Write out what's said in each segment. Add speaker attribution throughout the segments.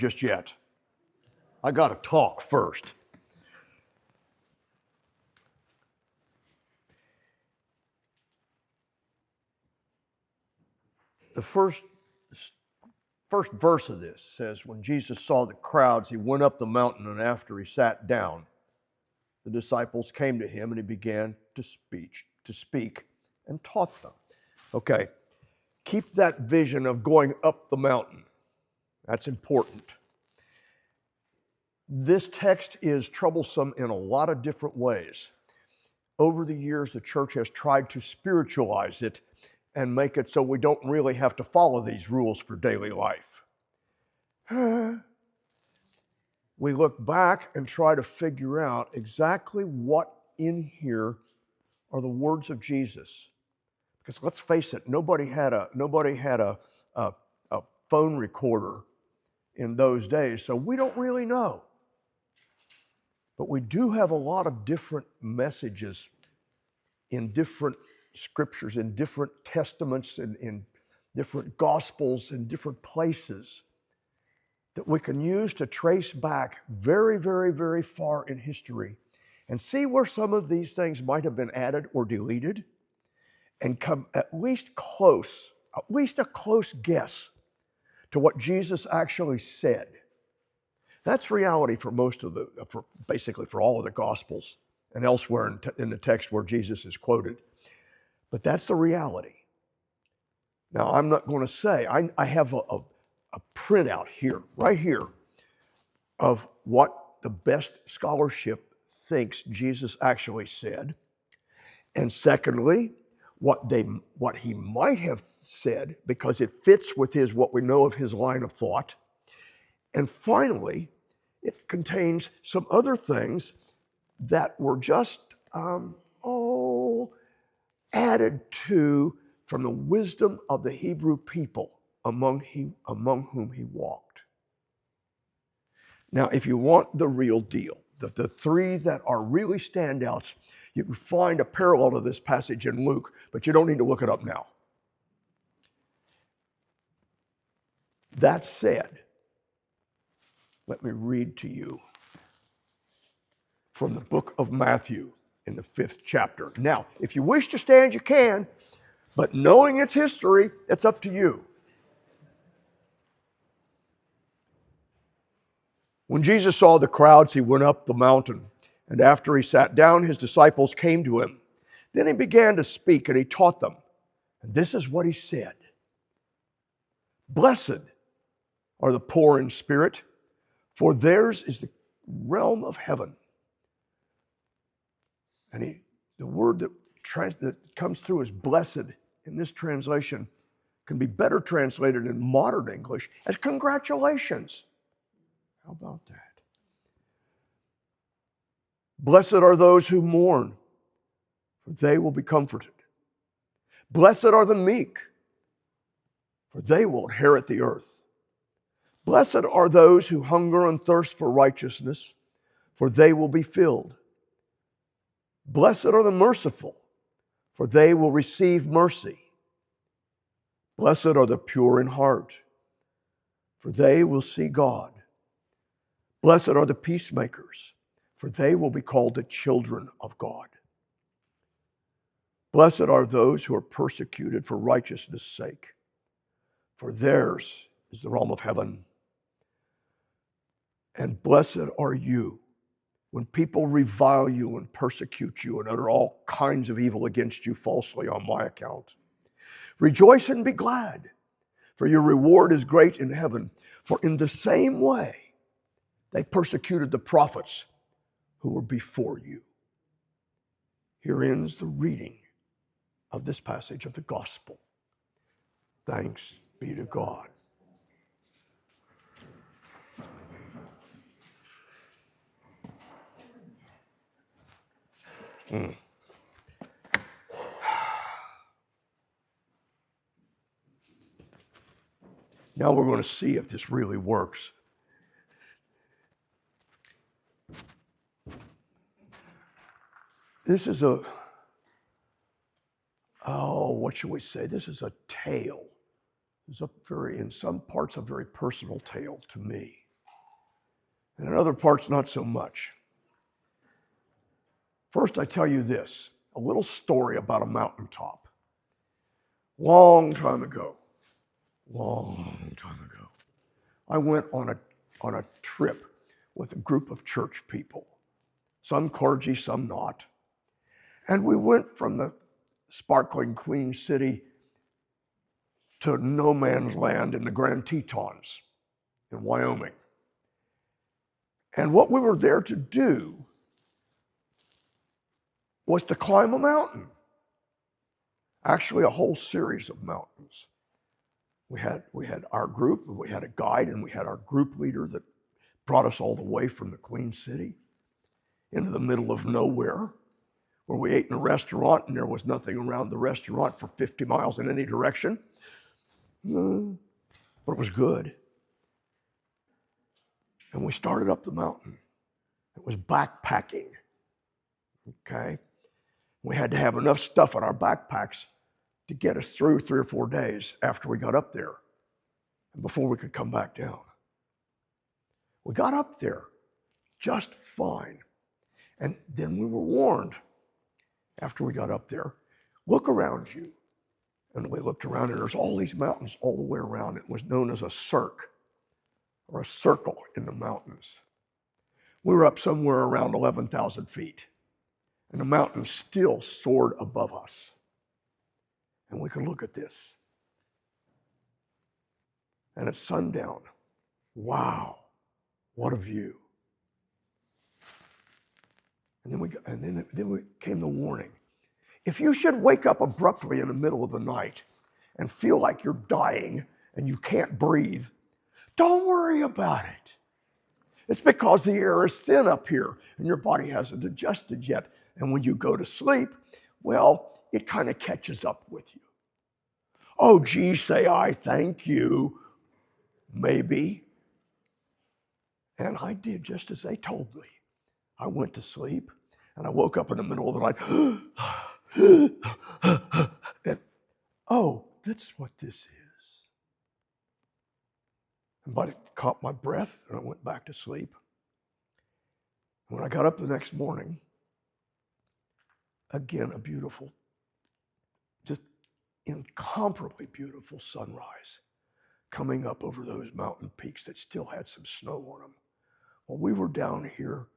Speaker 1: just yet. I got to talk first. The first verse of this says, when Jesus saw the crowds, he went up the mountain, and after he sat down, the disciples came to him, and he began to speak and taught them. Okay, keep that vision of going up the mountain. That's important. This text is troublesome in a lot of different ways. Over the years, the church has tried to spiritualize it and make it so we don't really have to follow these rules for daily life. We look back and try to figure out exactly what in here are the words of Jesus. Because let's face it, nobody had a phone recorder in those days, so we don't really know. But we do have a lot of different messages in different scriptures, in different testaments, in different gospels, in different places that we can use to trace back very, very, very far in history and see where some of these things might have been added or deleted and come at least a close guess to what Jesus actually said. That's reality for basically for all of the Gospels and elsewhere in the text where Jesus is quoted. But that's the reality. Now, I'm not going to say, I have a printout here, right here, of what the best scholarship thinks Jesus actually said. And secondly, what he might have said, because it fits with what we know of his line of thought. And finally, it contains some other things that were just added to from the wisdom of the Hebrew people among whom he walked. Now, if you want the real deal, the three that are really standouts, you can find a parallel to this passage in Luke, but you don't need to look it up now. That said, let me read to you from the book of Matthew in the 5th chapter. Now, if you wish to stand, you can, but knowing its history, it's up to you. When Jesus saw the crowds, he went up the mountain, and after he sat down, his disciples came to him. Then he began to speak, and he taught them. And this is what he said: "Blessed are the poor in spirit, for theirs is the realm of heaven." And the word that comes through as blessed in this translation can be better translated in modern English as congratulations. How about that? Blessed are those who mourn, for they will be comforted. Blessed are the meek, for they will inherit the earth. Blessed are those who hunger and thirst for righteousness, for they will be filled. Blessed are the merciful, for they will receive mercy. Blessed are the pure in heart, for they will see God. Blessed are the peacemakers, for they will be called the children of God. Blessed are those who are persecuted for righteousness' sake, for theirs is the realm of heaven. And blessed are you when people revile you and persecute you and utter all kinds of evil against you falsely on my account. Rejoice and be glad, for your reward is great in heaven. For in the same way they persecuted the prophets who were before you. Here ends the reading of this passage of the gospel. Thanks be to God. Now we're going to see if this really works. This is what should we say? This is a tale. It's in some parts, a very personal tale to me. And in other parts, not so much. First, I tell you this, a little story about a mountaintop. Long time ago, I went on a trip with a group of church people, some clergy, some not. And we went from the sparkling Queen City to no man's land in the Grand Tetons in Wyoming. And what we were there to do was to climb a mountain. Actually, a whole series of mountains. We had our group, we had a guide, and we had our group leader that brought us all the way from the Queen City into the middle of nowhere, where we ate in a restaurant and there was nothing around the restaurant for 50 miles in any direction. But it was good. And we started up the mountain. It was backpacking. Okay? We had to have enough stuff in our backpacks to get us through 3 or 4 days after we got up there and before we could come back down. We got up there just fine. And then we were warned after we got up there, look around you. And we looked around and there's all these mountains all the way around. It was known as a cirque, or a circle in the mountains. We were up somewhere around 11,000 feet. And the mountain still soared above us. And we could look at this. And at sundown, wow, what a view. And then came the warning. If you should wake up abruptly in the middle of the night and feel like you're dying and you can't breathe, don't worry about it. It's because the air is thin up here and your body hasn't adjusted yet. And when you go to sleep, well, it kind of catches up with you. Oh, gee, say I thank you. Maybe. And I did just as they told me. I went to sleep and I woke up in the middle of the night. And, oh, that's what this is. But it caught my breath and I went back to sleep. When I got up the next morning, again, a beautiful, just incomparably beautiful sunrise coming up over those mountain peaks that still had some snow on them. Well, we were down here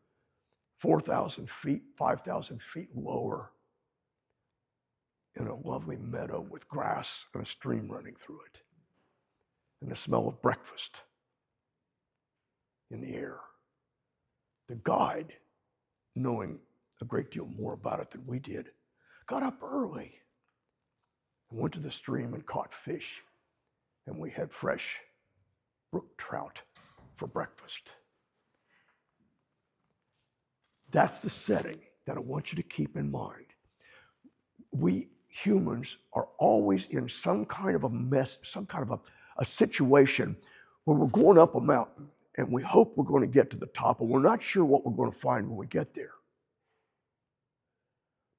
Speaker 1: 4,000 feet, 5,000 feet lower in a lovely meadow with grass and a stream running through it and the smell of breakfast in the air. The guide, knowing a great deal more about it than we did, got up early and went to the stream and caught fish. And we had fresh brook trout for breakfast. That's the setting that I want you to keep in mind. We humans are always in some kind of a mess, some kind of a situation where we're going up a mountain and we hope we're going to get to the top and we're not sure what we're going to find when we get there.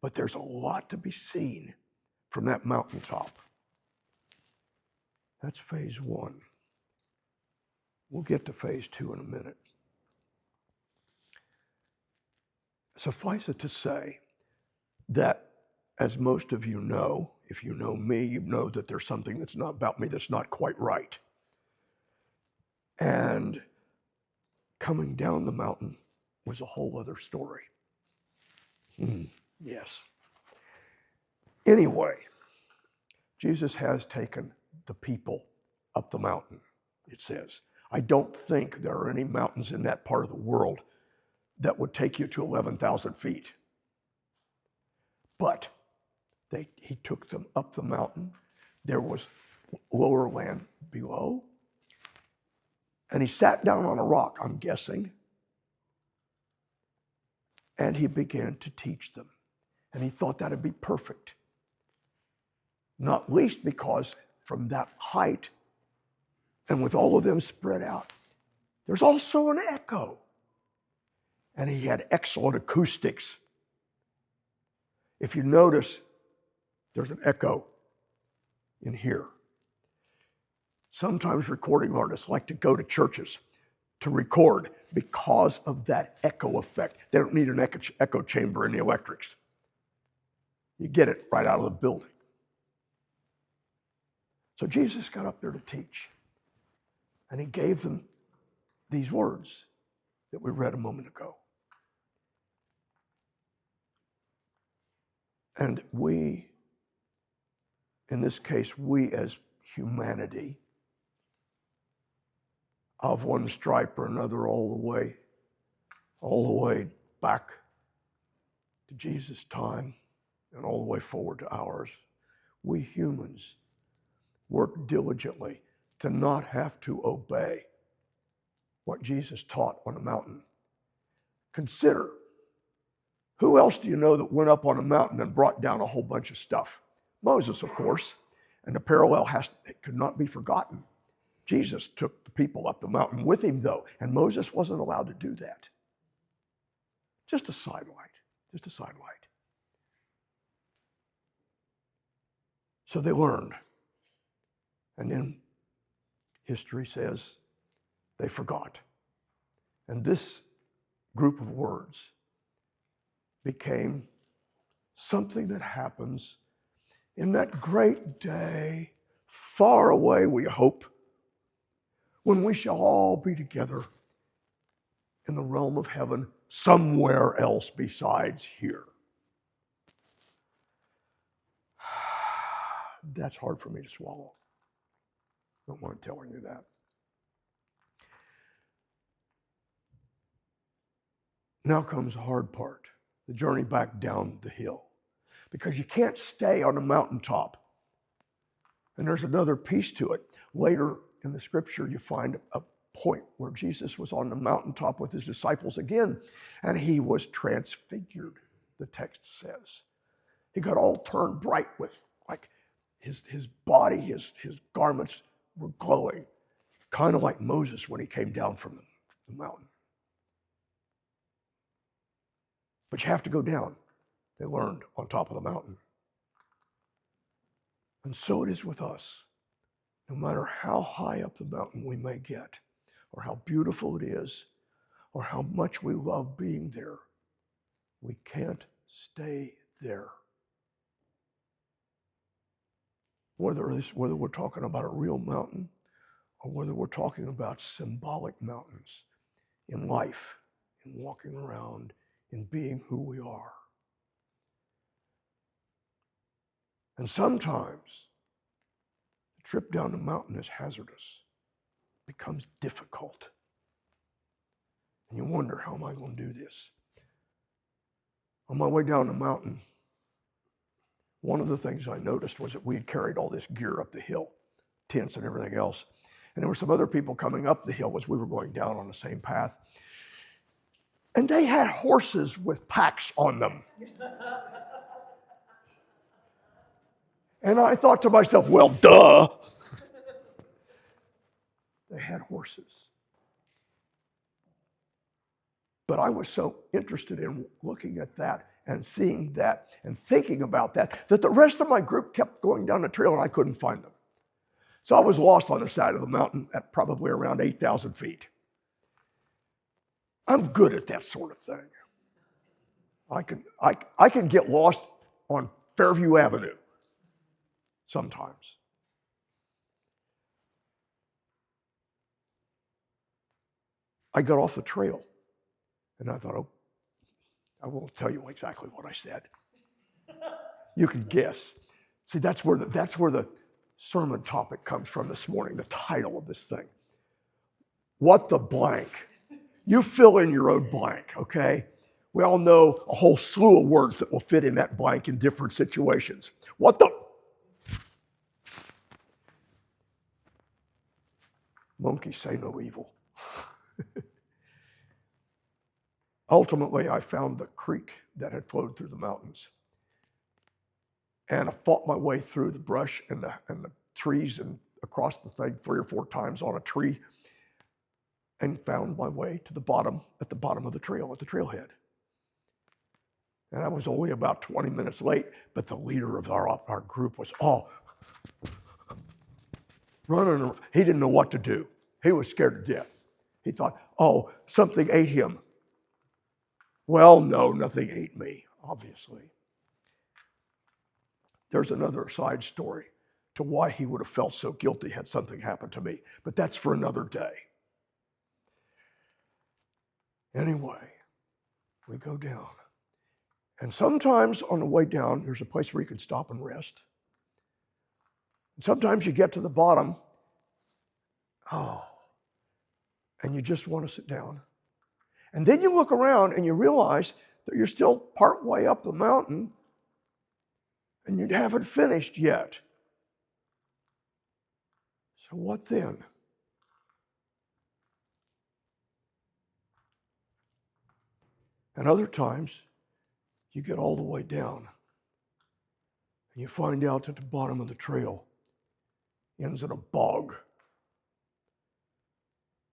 Speaker 1: But there's a lot to be seen from that mountaintop. That's phase one. We'll get to phase two in a minute. Suffice it to say that, as most of you know, if you know me, you know that there's something that's not about me that's not quite right. And coming down the mountain was a whole other story. Yes. Anyway, Jesus has taken the people up the mountain, it says. I don't think there are any mountains in that part of the world that would take you to 11,000 feet. But he took them up the mountain. There was lower land below. And he sat down on a rock, I'm guessing. And he began to teach them. And he thought that'd be perfect. Not least because from that height, and with all of them spread out, there's also an echo. And he had excellent acoustics. If you notice, there's an echo in here. Sometimes recording artists like to go to churches to record because of that echo effect. They don't need an echo chamber in the electrics. You get it right out of the building. So Jesus got up there to teach, and he gave them these words that we read a moment ago. And we, in this case, we as humanity, of one stripe or another, all the way back to Jesus' time and all the way forward to ours, we humans work diligently to not have to obey what Jesus taught on the mountain. Consider, who else do you know that went up on a mountain and brought down a whole bunch of stuff? Moses, of course, and the parallel could not be forgotten. Jesus took the people up the mountain with him, though, and Moses wasn't allowed to do that. Just a sidelight. So they learned. And then history says they forgot. And this group of words became something that happens in that great day, far away, we hope, when we shall all be together in the realm of heaven, somewhere else besides here. That's hard for me to swallow. I don't want to tell you that. Now comes the hard part, the journey back down the hill. Because you can't stay on the mountaintop. And there's another piece to it. Later in the scripture, you find a point where Jesus was on the mountaintop with his disciples again, and he was transfigured, the text says. He got all turned bright with, like, his body, his garments were glowing, kind of like Moses when he came down from the mountain. But you have to go down, they learned, on top of the mountain. And so it is with us. No matter how high up the mountain we may get, or how beautiful it is, or how much we love being there, we can't stay there. Whether we're talking about a real mountain, or whether we're talking about symbolic mountains in life, in walking around, in being who we are. And sometimes the trip down the mountain is hazardous, becomes difficult. And you wonder, how am I going to do this? On my way down the mountain, one of the things I noticed was that we had carried all this gear up the hill, tents and everything else. And there were some other people coming up the hill as we were going down on the same path. And they had horses with packs on them. And I thought to myself, well, duh. They had horses. But I was so interested in looking at that and seeing that and thinking about that the rest of my group kept going down the trail and I couldn't find them. So I was lost on the side of the mountain at probably around 8,000 feet. I'm good at that sort of thing. I can get lost on Fairview Avenue sometimes. I got off the trail and I thought, oh, I won't tell you exactly what I said. You can guess. See, that's where the sermon topic comes from this morning, the title of this thing. What the blank? You fill in your own blank, okay? We all know a whole slew of words that will fit in that blank in different situations. What the? Monkeys say no evil. Ultimately, I found the creek that had flowed through the mountains. And I fought my way through the brush and the trees and across the thing 3 or 4 times on a tree and found my way to the bottom, at the bottom of the trail, at the trailhead. And I was only about 20 minutes late, but the leader of our group was running around. He didn't know what to do. He was scared to death. He thought, oh, something ate him. Well, no, nothing ate me, obviously. There's another side story to why he would have felt so guilty had something happened to me, but that's for another day. Anyway, we go down. And sometimes on the way down, there's a place where you can stop and rest. And sometimes you get to the bottom, and you just want to sit down. And then you look around and you realize that you're still part way up the mountain and you haven't finished yet. So what then? And other times, you get all the way down and you find out that the bottom of the trail ends in a bog.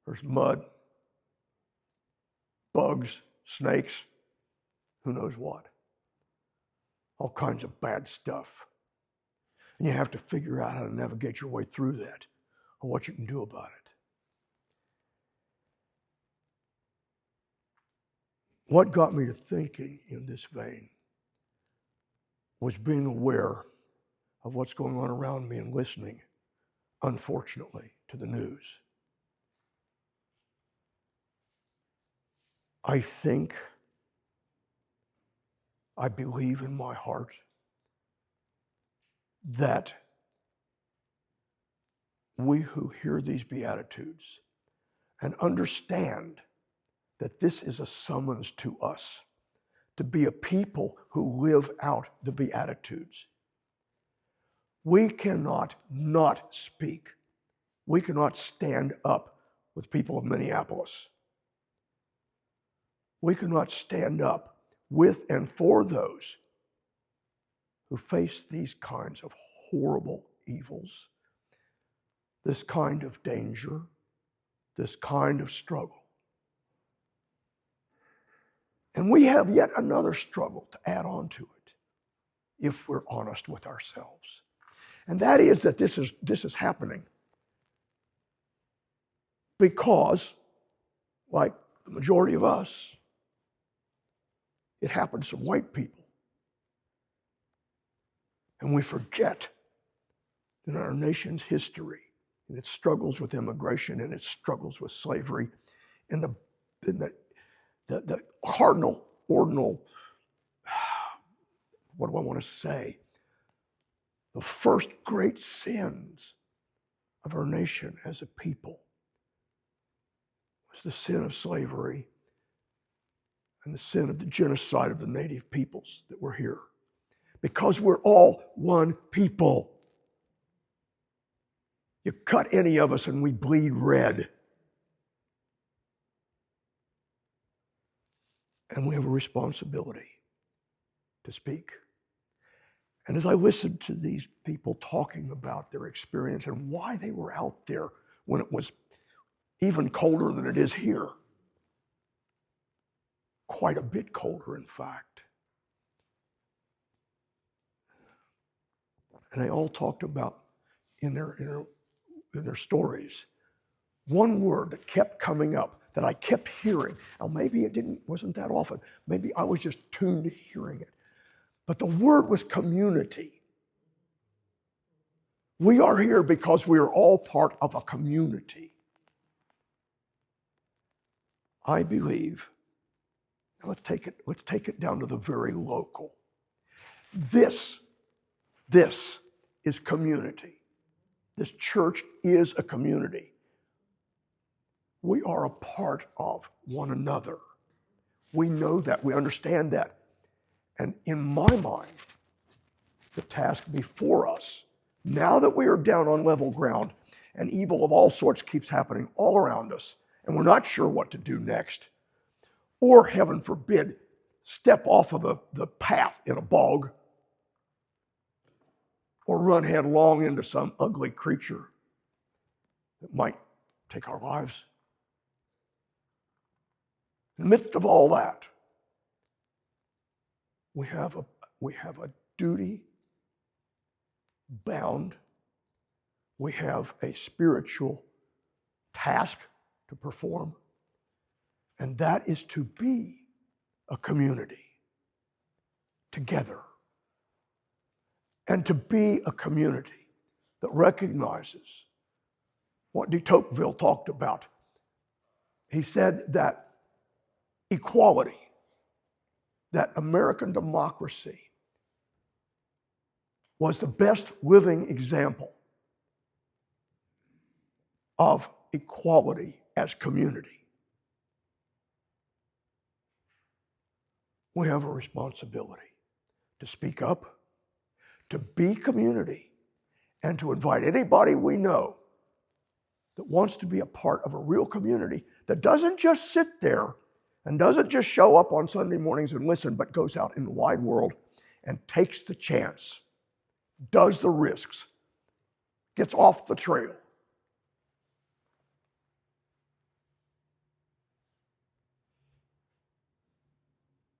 Speaker 1: There's mud, bugs, snakes, who knows what. All kinds of bad stuff. And you have to figure out how to navigate your way through that or what you can do about it. What got me to thinking in this vein was being aware of what's going on around me and listening, unfortunately, to the news. I believe in my heart that we who hear these Beatitudes and understand that this is a summons to us to be a people who live out the Beatitudes. We cannot not speak. We cannot stand up with people of Minneapolis. We cannot stand up with and for those who face these kinds of horrible evils, this kind of danger, this kind of struggle. And we have yet another struggle to add on to it if we're honest with ourselves. And that is that this is happening because, like the majority of us, it happens to white people. And we forget that in our nation's history, in its struggles with immigration, and its struggles with slavery, in the cardinal, ordinal, what do I want to say? The first great sins of our nation as a people was the sin of slavery and the sin of the genocide of the native peoples that were here. Because we're all one people. You cut any of us and we bleed red. And we have a responsibility to speak. And as I listened to these people talking about their experience and why they were out there when it was even colder than it is here, quite a bit colder, in fact. And they all talked about in their stories, one word that kept coming up that I kept hearing. Now maybe it wasn't that often. Maybe I was just tuned to hearing it. But the word was community. We are here because we are all part of a community. I believe, let's take it down to the very local. This is community. This church is a community. We are a part of one another. We know that, we understand that. And in my mind, the task before us, now that we are down on level ground and evil of all sorts keeps happening all around us, and we're not sure what to do next, or heaven forbid, step off of the path in a bog, or run headlong into some ugly creature that might take our lives. In the midst of all that, we have a duty bound. We have a spiritual task to perform. And that is to be a community together. And to be a community that recognizes what de Tocqueville talked about. He said that equality, that American democracy was the best living example of equality as community. We have a responsibility to speak up, to be community, and to invite anybody we know that wants to be a part of a real community that doesn't just sit there and doesn't just show up on Sunday mornings and listen, but goes out in the wide world and takes the chance, does the risks, gets off the trail.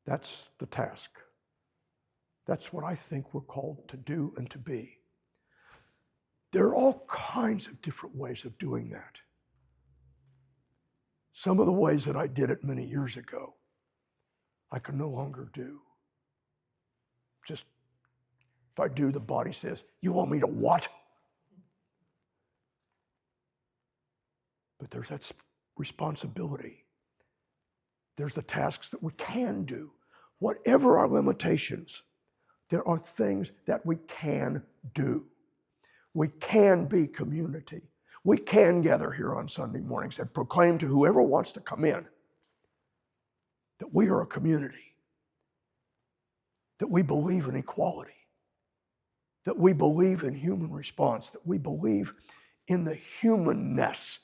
Speaker 1: That's the task. That's what I think we're called to do and to be. There are all kinds of different ways of doing that. Some of the ways that I did it many years ago, I can no longer do. Just, if I do, the body says, "You want me to what?" But there's that responsibility. There's the tasks that we can do. Whatever our limitations, there are things that we can do. We can be community. We can gather here on Sunday mornings and proclaim to whoever wants to come in that we are a community, that we believe in equality, that we believe in human response, that we believe in the humanness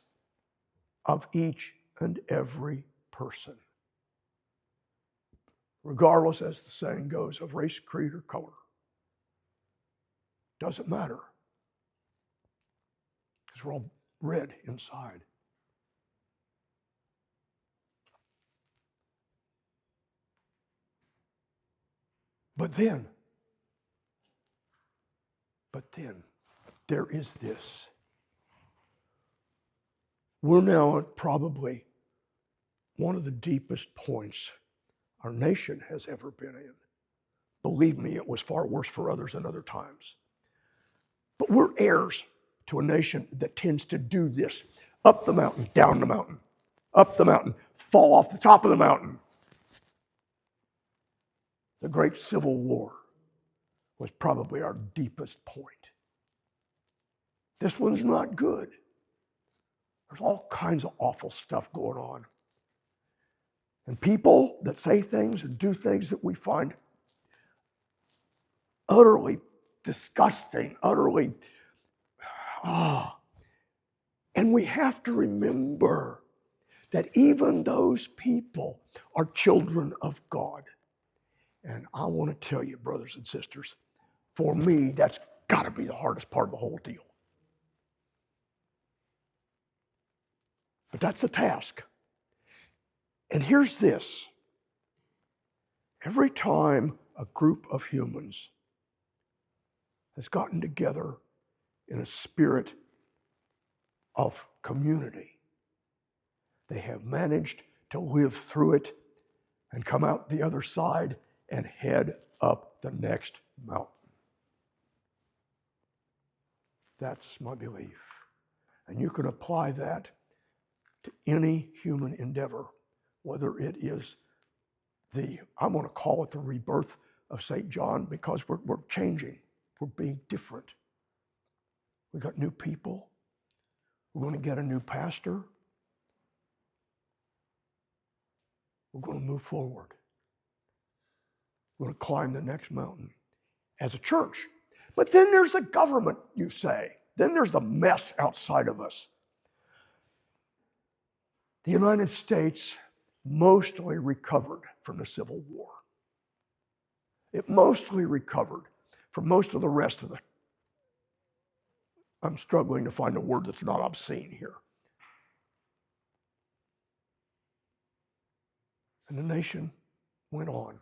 Speaker 1: of each and every person, regardless, as the saying goes, of race, creed, or color. Doesn't matter, because we're all red inside. But then, there is this. We're now at probably one of the deepest points our nation has ever been in. Believe me, it was far worse for others than other times. But we're heirs to a nation that tends to do this. Up the mountain, down the mountain, up the mountain, fall off the top of the mountain. The Great Civil War was probably our deepest point. This one's not good. There's all kinds of awful stuff going on. And people that say things and do things that we find utterly disgusting, utterly, And we have to remember that even those people are children of God. And I want to tell you, brothers and sisters, for me, that's got to be the hardest part of the whole deal. But that's the task. And here's this. Every time a group of humans has gotten together in a spirit of community, they have managed to live through it and come out the other side and head up the next mountain. That's my belief. And you can apply that to any human endeavor, whether it is I'm going to call it the rebirth of St. John, because we're changing. We're being different. We got new people. We're going to get a new pastor. We're going to move forward. We're going to climb the next mountain as a church. But then there's the government, you say. Then there's the mess outside of us. The United States mostly recovered from the Civil War. It mostly recovered from most of the rest of I'm struggling to find a word that's not obscene here. And the nation went on.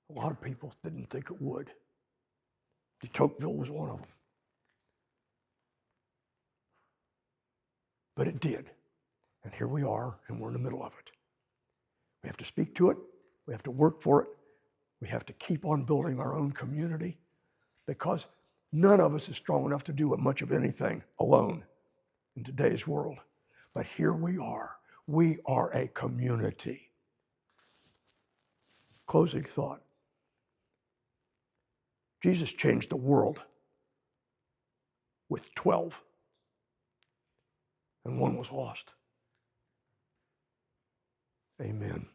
Speaker 1: A lot of people didn't think it would. De Tocqueville was one of them. But it did. And here we are, and we're in the middle of it. We have to speak to it. We have to work for it. We have to keep on building our own community, because none of us is strong enough to do much of anything alone in today's world. But here we are. We are a community. Closing thought. Jesus changed the world with 12, and one was lost. Amen.